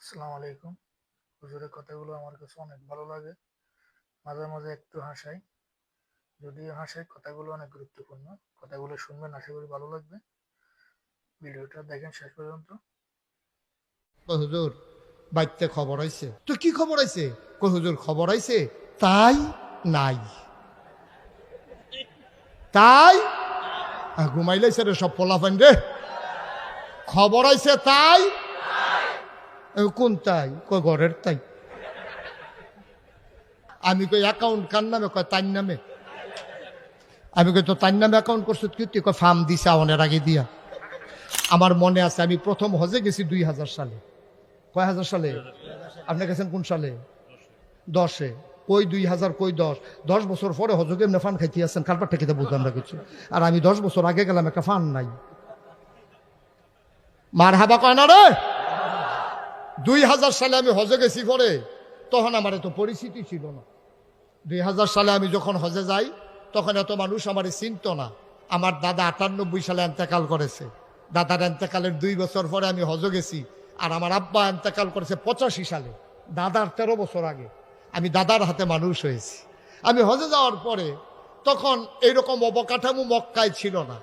আসসালামু আলাইকুম। হুজুরের কথাগুলো আমার কাছে অনেক ভালো লাগে। মাঝে মাঝে একটু হাসাই। যদিও হাসাই, কথাগুলো অনেক গুরুত্বপূর্ণ। কথাগুলো শুনবেন, আশা করি ভালো লাগবে। ভিডিওটা দেখেন শেষ পর্যন্ত। কই হুজুর বাইতে খবর আইছে। তো কি খবর আইছে? কই হুজুর খবর আইছে তাই নাই। তাই ঘুমাইলাইছে রে সব পোলাপান রে। খবর আইছে তাই কোন তাই? কই ঘরের তাই। আমি কই অ্যাকাউন্ট কার নামে? কয় তার নামে। আমি কই তো তার নামে অ্যাকাউন্ট করছো কি? তুই কয় ফার্ম দিছে অনেক আগে দিয়া। আমার মনে আছে আমি প্রথম হজে গেছি 2000 সালে। কয় হাজার সালে? আপনি গেছেন কোন সালে? 10-এ। কই 2000 কই 10? 10 বছর পরে হজকে এমনি ফান খাইতে আছেন, কারবারটা খেতে বুঝলাম না কিছু। আর আমি 10 বছর আগে গেলাম, একটা ফান নাই। মার হাবা কয় না রে। 2000 সালে আমি হজে গেছি পরে, তখন আমার এত পরিচিতি ছিল না। 2000 সালে আমি যখন হজে যাই, তখন এত মানুষ আমার চিনত না। আমার দাদা 98 সালে এন্তেকাল করেছে। দাদার এন্তেকালের 2 বছর পরে আমি হজে গেছি। আর আমার আব্বা এন্তেকাল করেছে 85 সালে, দাদার 13 বছর আগে। আমি দাদার হাতে মানুষ হয়েছি। আমি হজে যাওয়ার পরে তখন এইরকম অবকাঠামো মক্কায় ছিল না।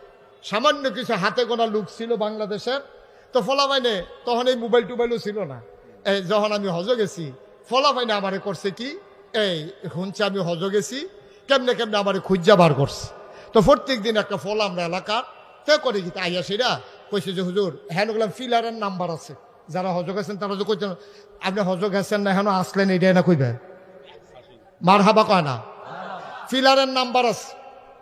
সামান্য কিছু হাতে গোনা লোক ছিল বাংলাদেশের। তো ফলাফাইনে তখন এই মোবাইল টোবাইলও ছিল না। এই যখন আমি হজে গেছি, ফলাফাইনে আমারে করছে কি, এই শুনছে আমি হজ গেছি, কেমনে কেমনে আমার খুঁজা বার করছে। তো প্রত্যেক দিন একটা ফল আমরা এলাকার তে করে কি আইয়াসিরা কইছে যে হুজুর হ্যাঁ গেলাম ফিলারের নাম্বার আছে, যারা হজ গেছেন তারা যে কইছেন আপনি হজ গেছেন না হেন আসলেন এইটাই না কইবে। মার হাবা কয় না। ফিলারের নাম্বার আছে।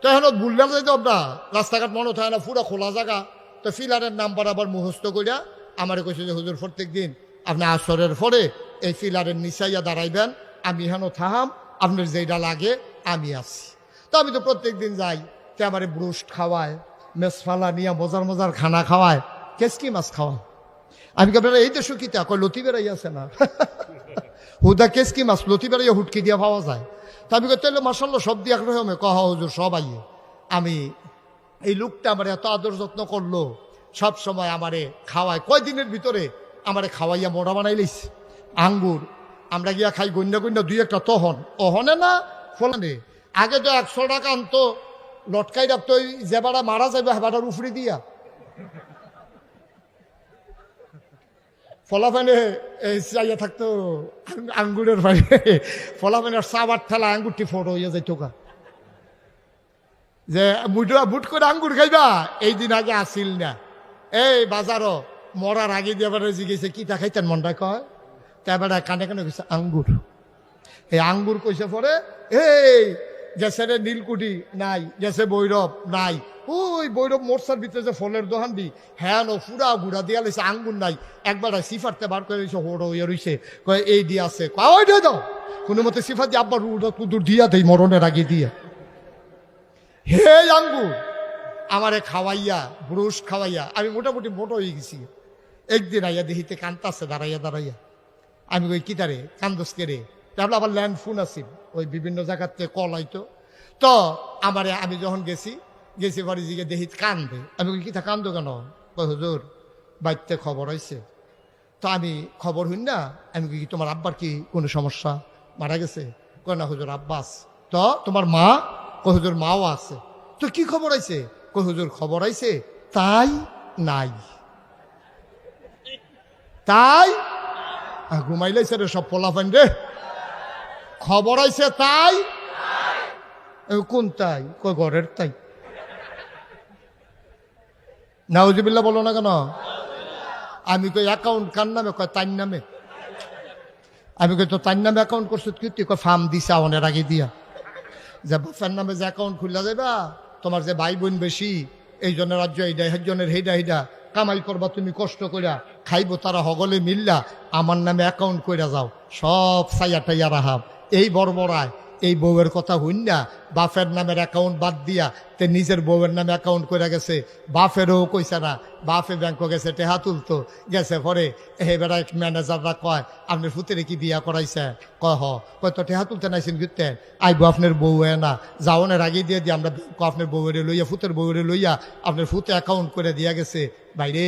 তো এখন বুললে যাইতো আপনার রাস্তাঘাট মনে থাকে না, পুরো খোলা জায়গা। তো ফিলারের নাম্বার আবার মুখস্থ করিয়া আমার কইছে যে হুজুর প্রত্যেক দিন আপনি আসরের পরে এই ফিলারের নিচাইয়া দাঁড়াইবেন, আমি হেন থাহাম, আপনার যেটা লাগে আমি আছি। তো আমি তো প্রত্যেক দিন যাই, তে আমার ব্রুস্ট খাওয়ায়, মেসফালা নিয়ে মজার মজার খানা খাওয়ায়, কেসকি মাছ খাওয়ায়। আমি কে এই দেশও কিতা কয় লতি বেড়াই আছে না হুদা কেসকি মাছ লতি বেড়াইয়া হুটকি দিয়া পাওয়া যায়। তা আমি তাহলে মাসাল্লাহ সব দিয়ে একরকমে কহ হুজুর সব আইয়ে। আমি এই লোকটা আমার এত আদর যত্ন করলো, সব সময় আমারে খাওয়ায়। কয়দিনের ভিতরে আমারে খাওয়াইয়া মোড়া বানাই লইছে। আঙ্গুর আমরা গিয়া খাই গন্যা গন্যা দুই একটা, তখন অহনে না ফলানে। আগে তো 100 টাকা আনতো, লটকাই রাখতো যে বাড়া মারা যাবে হেবাটার উফরি দিয়া। ফলাফানে এই চাইয়া থাকতো আঙ্গুরের বাইরে, ফলাফানের সাবার ঠেলা আঙ্গুরটি ফটো হইয়া যাইতো কা যে বুট করে আঙ্গুর খাইবা। এই দিন আগে আসিল না এই বাজারও মরার আগে দিয়ে এবার জিগেছে কিতা খাইতেন মনটা কয়, তা এবার কানে কানে কইছে আঙ্গুর। এই আঙ্গুর কইছে পরে এই গেছে রে নীলকুঠি নাই, গেছে বৈরব নাই, ওই বৈরব মোর্চার ভিতরে যে ফলের দোকান দি হ্যাঁ নো ফুরা গুড়া দিয়া লইছে, আঙ্গুর নাই। একবার সিফারতে বার করে রইছে, হোড় হইয়া রইছে, কয় এই দিয়ে আছে, কয় দিয়ে দাও কোনো মতে সিফার দিয়ে আব্বার উড়া কুদুর দিয়া দেই মরণের আগে দিয়া। হে আঙ্গুর আমারে খাওয়াইয়া ব্রুশ খাওয়াইয়া আমি মোটামুটি মোটো হয়ে গেছি। একদিন আইয়া দেখিতে কান্তাছে দাঁড়াইয়া দাঁড়াইয়া। আমি কই কিতারে কান্দস কে রে? তাহলে আবার ল্যান্ড ফোন আছিল, ওই বিভিন্ন জায়গার থেকে কল আইতো। তো আমারে আমি যখন গেছি পরে জিগে দেখি কান্দে। আমি কই কিতা কান্দো কেন? কই হুজুর বাইতে খবর হয়েছে। তো আমি খবর হইন না, আমি কি তোমার আব্বার কি কোনো সমস্যা, মারা গেছে? কয় না হুজুর আব্বাস। তো তোমার মা? কই হুজুর মাও আছে। তো কি খবর আইছে? কই হুজুর খবর আইছে তাই নাই। তাই ঘুমাইলাইছে রে সব পোলাপান রে। খবর আইছে তাই কোন তাই? কই ঘরের তাই। নাউজুবিল্লাহ বলো না কেন? আমি কই অ্যাকাউন্ট কার নামে? কয় তার নামে। আমি কই তো তার নামে অ্যাকাউন্ট করছো কি? তুই কয় ফার্ম দিছে অনেক আগে দিয়া। যে বাপের নামে যে অ্যাকাউন্ট খুললা যাইবা, তোমার যে ভাই বোন বেশি, এই জন্য রাজ্য এইটা, একজনের হেডা হেডা কামাই করবা, তুমি কষ্ট কইরা খাইবো তারা হগলে মিললা, আমার নামে অ্যাকাউন্ট কইরা যাও, সব সাইয়া টাইয়া রাহাব। এই বড়বড়ায় এই বউয়ের কথা হইন না, বাপের নামের অ্যাকাউন্ট বাদ দিয়া তে নিজের বউয়ের নামে অ্যাকাউন্ট কইরা গেছে। বাপেরও কইছে না, বাপে ব্যাংকে গেছে টেহা তুলতো, গেছে পরে এবার ম্যানেজাররা কয় আপনার ফুতেরে কি বিয়া করাইছে? কয় হ। কয় তো টেহা তুলতে নাইছেন ঘুরতে, আইবো আপনার বউ না যাওনের আগে দিয়ে দিয়ে আমরা আপনার বউরে লইয়া ফুতের বউরে লইয়া আপনার ফুতে অ্যাকাউন্ট করে দিয়া গেছে। বাইরে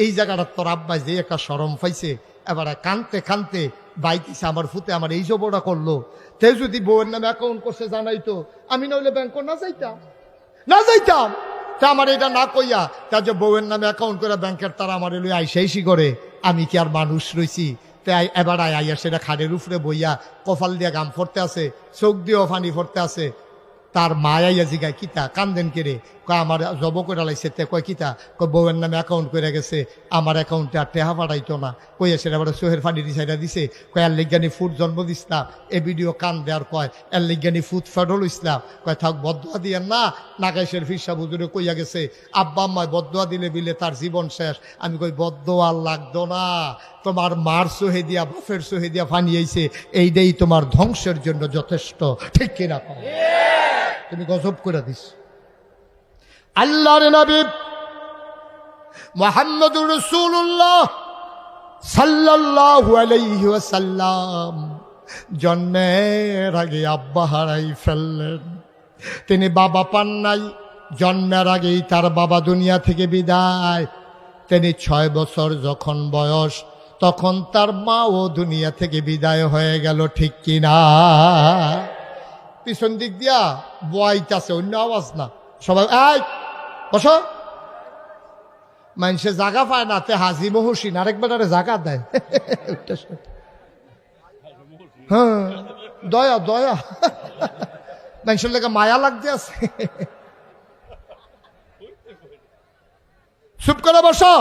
এই জায়গাটা তোর আব্বাই যে একটা শরম পাইছে, এবারে কানতে কানতে বাইতেছে আমার ফুতে আমার এই জবটা করলো। তে যদি বউয়ের নামে অ্যাকাউন্ট করছে জানাইতো, আমি নইলে ব্যাংক না যাইতাম, না যাইতাম। তা আমার এটা না কইয়া তা যে বউয়ের নামে অ্যাকাউন্ট করে ব্যাংকের তারা আমার এলো আইসি করে, আমি কি আর মানুষ রইছি? তাই এবার আইয়া সেটা খাড়ের উপরে বইয়া কপাল দিয়া গাম ফরতে আছে, চোখ দিয়েও ফানি ফরতে আছে। তার মায়াইয়া জিগায় কিতা কান্দেন কেড়ে, কয় আমার জব করে লাইছে। তে কয় কিতা, কয় বউয়ের নামে অ্যাকাউন্ট করে গেছে, আমার অ্যাকাউন্টে আর টেহা পাঠাইতো না। কইয়া সেটা আবার সোহের ফানি দিছাইটা দিছে। কয় আর লিজ্ঞানী ফুট জন্ম দিসলাম, এ ভিডিও কান দেওয়ার কয় এর লিজ্ঞানী ফুট ফেডল ইসলাম। কয় থাক বদুয়া দিয়েন না, নাগাইশের ফিরসা বুজুরে কইয়া গেছে আব্বা আম্মায় বদুয়া দিলে বিলে তার জীবন শেষ। আমি কই বদুয়া লাগতো না, তোমার মার সোহে দিয়া বাফের সোহে দিয়া ফানিয়েছে, এইটাই তোমার ধ্বংসের জন্য যথেষ্ট। ঠিক কিনা কও? তুমি গজব করে দিস। আল্লাহর নবী মুহাম্মদুর রাসূলুল্লাহ সাল্লাল্লাহু আলাইহি ওয়াসাল্লাম জন্মের আগে আব্বা হারাই ফেললেন। তিনি বাবা পান নাই, জন্মের আগেই তার বাবা দুনিয়া থেকে বিদায়। তিনি 6 বছর যখন বয়স, তখন তার মাও দুনিয়া থেকে বিদায় হয়ে গেল। ঠিক কিনা? পিছন দিক দিয়া বয়াইতেছে, অন্য আওয়াজ না। সবাই এই বসো। মানুষে জাগা পায় না, তে হাজি মহসিন আরেকবার জাগা দেয়। হ্যাঁ, দয়া দয়া, মানুষের লেগে মায়া লাগতে আছে। চুপ করে বসো,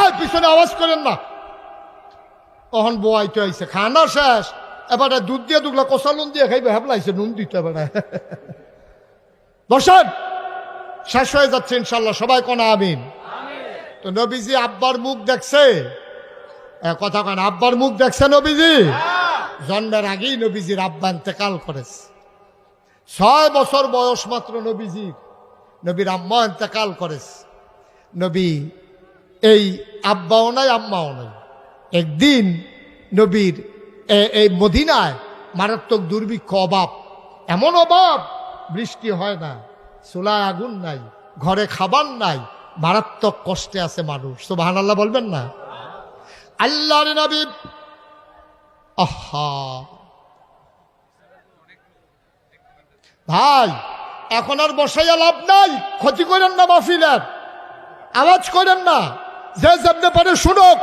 এই পিছনে আওয়াজ করেন না। তখন বয়াইতে আইছে, খানা শেষ, এবারে দুধ দিয়ে দুগলা কষা নুন দিয়ে খাইবে, হেবলাইছে নুন দিতে এবারে। বসেন, শেষ হয়ে যাচ্ছে ইনশাল্লাহ, সবাই কোন আমিন। তো নবীজি আব্বার মুখ দেখছে, কথা কেন, আব্বার মুখ দেখছে নবীজি? জন্মের আগেই নবীজির আব্বা ইন্তেকাল করেছে। 6 বছর বয়স মাত্র নবীজির, নবীর আম্মা ইন্তেকাল করেছে। নবী এই আব্বাও নাই আম্মাও নাই। একদিন নবীর এই মদিনায় মারাত্মক দুর্ভিক্ষ, অভাব, এমন অভাব বৃষ্টি হয় না, চুলায় আগুন নাই, ঘরে খাবার নাই, মারাত্মক কষ্টে আছে মানুষ। সুবহানাল্লাহ বলবেন না? আল্লাহর নবী আহা ভাই, এখন আর বসাইয়া লাভ নাই, ক্ষতি করেন না মাহফিলের, আওয়াজ করেন না, যে যেমনে পারে শুনুক।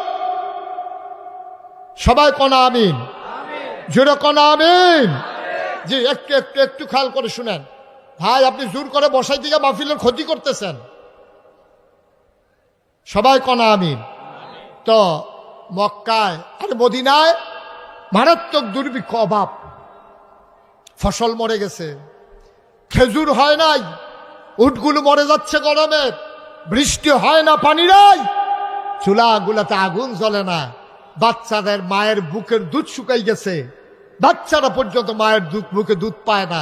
সবাই কোন আমিন, জোরে কোন আমিন। জি, একটু একটু একটু খেয়াল করে শুনেন ভাই, আপনি জোর করে বসাই দিকে মাহফিলের ক্ষতি করতেছেন। সবাই কোন আমিন। তো মক্কায় আর মদিনায় মারাত্মক দুর্ভিক্ষ, অভাব, ফসল মরে গেছে, খেজুর হয় নাই, উটগুলো মরে যাচ্ছে গরমে, বৃষ্টি হয় না, পানি নাই, চুলাগুলাতে আগুন জ্বলে না, বাচ্চাদের মায়ের বুকের দুধ শুকাই গেছে, বাচ্চারা পর্যন্ত মায়ের বুকে দুধ পায় না।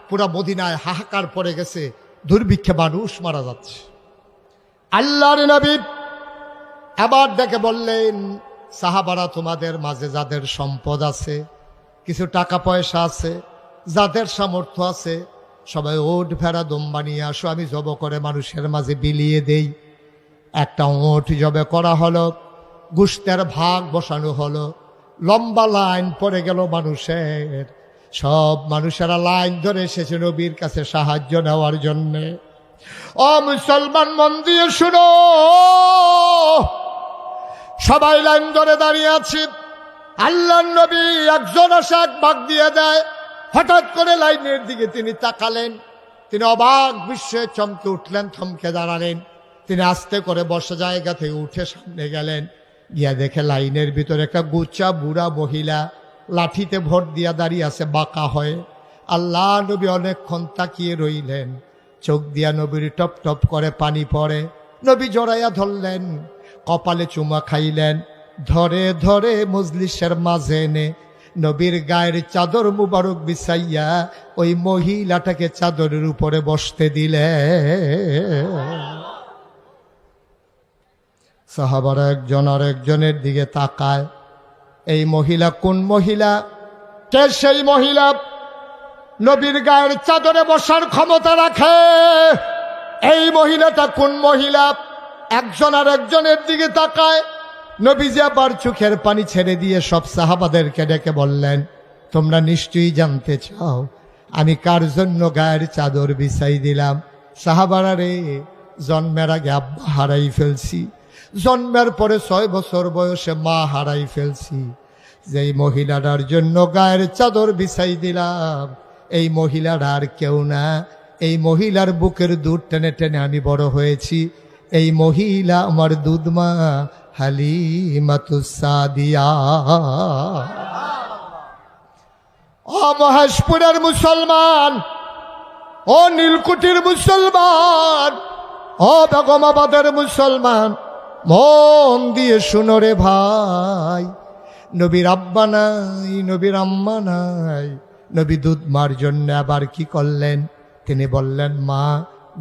পুরা মদিনায় হাহাকার পড়ে গেছে, দুর্ভিক্ষে মানুষ মারা যাচ্ছে। আল্লাহর নবী আবার ডেকে বললেন, সাহাবারা, তোমাদের মাঝে যাদের সম্পদ আছে, কিছু টাকা পয়সা আছে, যাদের সামর্থ্য আছে, সবাই ওট ভেড়া দম্বা নিয়ে আসো, আমি জব করে মানুষের মাঝে বিলিয়ে দেই। একটা ওট জবে করা হলো, গোশতের ভাগ বসানো হলো, লম্বা লাইন পড়ে গেল মানুষের। সব মানুষেরা লাইন ধরে এসেছে নবীর কাছে সাহায্য নেওয়ার জন্যে। ও মুসলমান, মন দিয়ে শুনো, সবাই লাইন ধরে দাঁড়িয়ে আছে। আল্লাহর নবী একজন আসে, এক ভাগ দিয়ে দেয়। হঠাৎ করে লাইনের দিকে তিনি তাকালেন, তিনি অবাক বিস্ময়ে চমকে উঠলেন, থমকে দাঁড়ালেন। তিনি আস্তে করে বসা জায়গা থেকে উঠে সামনে গেলেন, গিয়া দেখে লাইনের ভিতরে একটা গুচ্চা বুড়া মহিলা লাঠিতে ভোট দিয়া দাঁড়িয়ে আছে বাঁকা হয়ে। আল্লাহ নবী অনেকক্ষণ তাকিয়ে রইলেন, চোখ দিয়া নবীর টপ টপ করে পানি পড়ে। নবী জড়াইয়া ধরলেন, কপালে চুমা খাইলেন, ধরে ধরে মজলিসের মাঝে এনে নবীর গায়ের চাদর মুবারক বিছাইয়া ওই মহিলাটাকে চাদরের উপরে বসতে দিলে। সাহাবারা একজন আর একজনের দিকে তাকায়, এই মহিলা কোন মহিলা? কে সেই মহিলা নবীর গায়ের চাদরে বসার ক্ষমতা রাখে? এই মহিলাটা কোন মহিলা? একজন আর একজনের দিকে তাকায়। নবীজি আবার চোখের পানি ছেড়ে দিয়ে সব সাহাবাদেরকে ডেকে বললেন, তোমরা নিশ্চয়ই জানতে চাও আমি কার জন্য গায়ের চাদর বিছাই দিলাম? সাহাবারা রে, জন্মের আগে আব্বা হারাই ফেলছি, জন্মের পরে 6 বছর বয়সে মা হারাই ফেলছি। যেই মহিলাটার জন্য গায়ের চাদর বিছাই দিলাম, এই মহিলাটা আর কেউ না, এই মহিলার বুকের দুধ টেনে টেনে আমি বড় হয়েছি। এই মহিলা আমার দুধমা হালিমাতুস সাদিয়া। ও মহেশপুরের মুসলমান, ও নীলকুঠির মুসলমান, ও বেগমাবাদের মুসলমান, মন দিয়ে শুনো রে ভাই, নবীর আব্বা নাই, নবীর আম্মা নাই, নবী দুধ মার জন্য আবার কি করলেন? তিনি বললেন, মা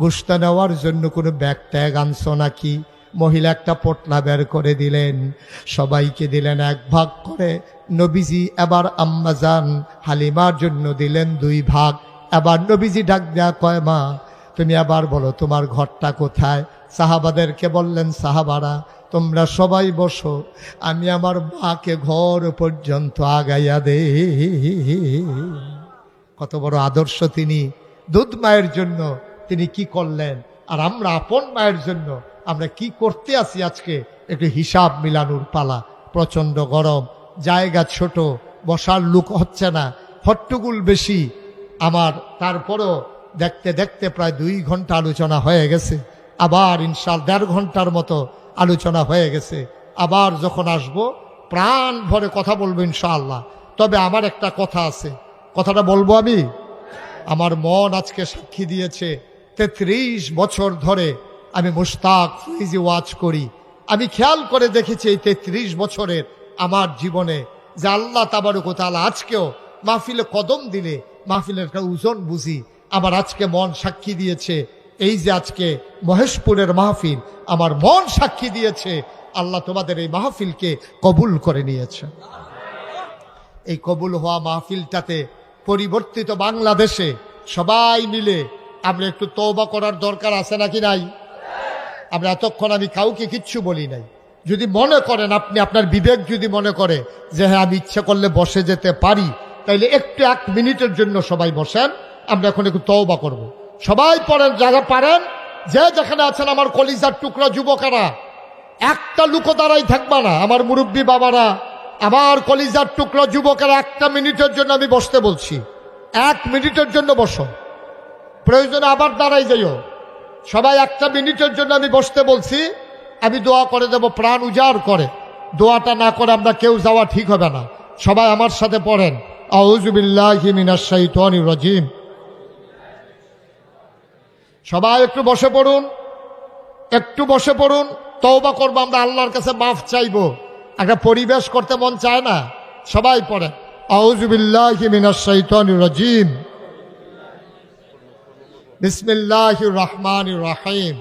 গোশত নেওয়ার জন্য কোনো ব্যাগ ট্যাগ আনছো নাকি? মহিলা একটা পোটলা বের করে দিলেন, সবাইকে দিলেন 1 ভাগ করে। নবীজি এবার আম্মাজান হালিমার জন্য দিলেন 2 ভাগ। এবার নবীজি ডাক দেয়া কয়, মা তুমি আবার বলো তোমার ঘরটা কোথায়? সাহাবাদেরকে বললেন, সাহাবারা তোমরা সবাই বসো, আমি আমার মাকে ঘর পর্যন্ত আগাইয়া দে। কত বড় আদর্শ তিনি! দুধ মায়ের জন্য তিনি কি করলেন, আর আমরা আপন মায়ের জন্য আমরা কি করতে আছি আজকে একটু হিসাব মিলানোর পালা। প্রচন্ড গরম, জায়গা ছোট, বসার লোক হচ্ছে না, হট্টগোল বেশি আমার। তারপরও দেখতে দেখতে প্রায় 2 ঘন্টা আলোচনা হয়ে গেছে। আবার ইনশাআল্লাহ 1.5 ঘন্টার মতো আলোচনা হয়ে গেছে। আবার যখন আসব প্রাণ ভরে কথা বলবো ইনশাআল্লাহ। তবে আমার একটা কথা আছে, কথাটা বলবো আমি। আমার মন আজকে সাক্ষী দিয়েছে, 33 বছর ধরে আমি মুশতাক ফৈজি ওয়াজ করি। আমি খেয়াল করে দেখেছি এই 33 বছরের আমার জীবনে যে আল্লাহ তাবারক ওয়া তাআলা আজকেও মাহফিলে কদম দিলে মাহফিলের একটা ওজন বুঝি। আমার আজকে মন সাক্ষী দিয়েছে, এই যে আজকে মহেশপুরের মাহফিল, আমার মন সাক্ষী দিয়েছে আল্লাহ তোমাদের এই মাহফিলকে কবুল করে নিয়েছে। এই কবুল হওয়া মাহফিলটাতে পরিবর্তিত বাংলাদেশে সবাই মিলে আমরা একটু তওবা করার দরকার আছে নাকি নাই? আমরা এতক্ষণ আমি কাউকে কিচ্ছু বলি নাই। যদি মনে করেন আপনি, আপনার বিবেক যদি মনে করে যে হ্যাঁ আমি ইচ্ছে করলে বসে যেতে পারি, তাইলে একটু 1 মিনিটের জন্য সবাই বসেন। আমরা এখন একটু তওবা করব। সবাই পড়েন, যারা পারেন, যে যেখানে আছেন আমার কলিজার টুকরা যুবকেরা, একটা লুকো দাঁড়াই থাকবা না। আমার মুরব্বী বাবারা, আমার কলিজার টুকরা যুবকেরা, 1 মিনিটের জন্য আমি বসতে বলছি। 1 মিনিটের জন্য বসো, প্রয়োজনে আবার দাঁড়াই যাইও। সবাই 1 মিনিটের জন্য আমি বসতে বলছি। আমি দোয়া করে দেব, প্রাণ উজাড় করে। দোয়াটা না করে আমরা কেউ যাওয়া ঠিক হবে না। সবাই আমার সাথে পড়েন, আউযু বিল্লাহি মিনাশ শাইতানির রাজিম। সবাই একটু বসে পড়ুন, একটু বসে পড়ুন। তওবা করবো, আমরা আল্লাহর কাছে মাফ চাইবো। একটা পরিবেশ করতে মন চায় না? সবাই পড়েন, আউযু বিল্লাহি মিনাশ শাইতানির রাজিম, বিসমিল্লাহির রহমানির রহিম।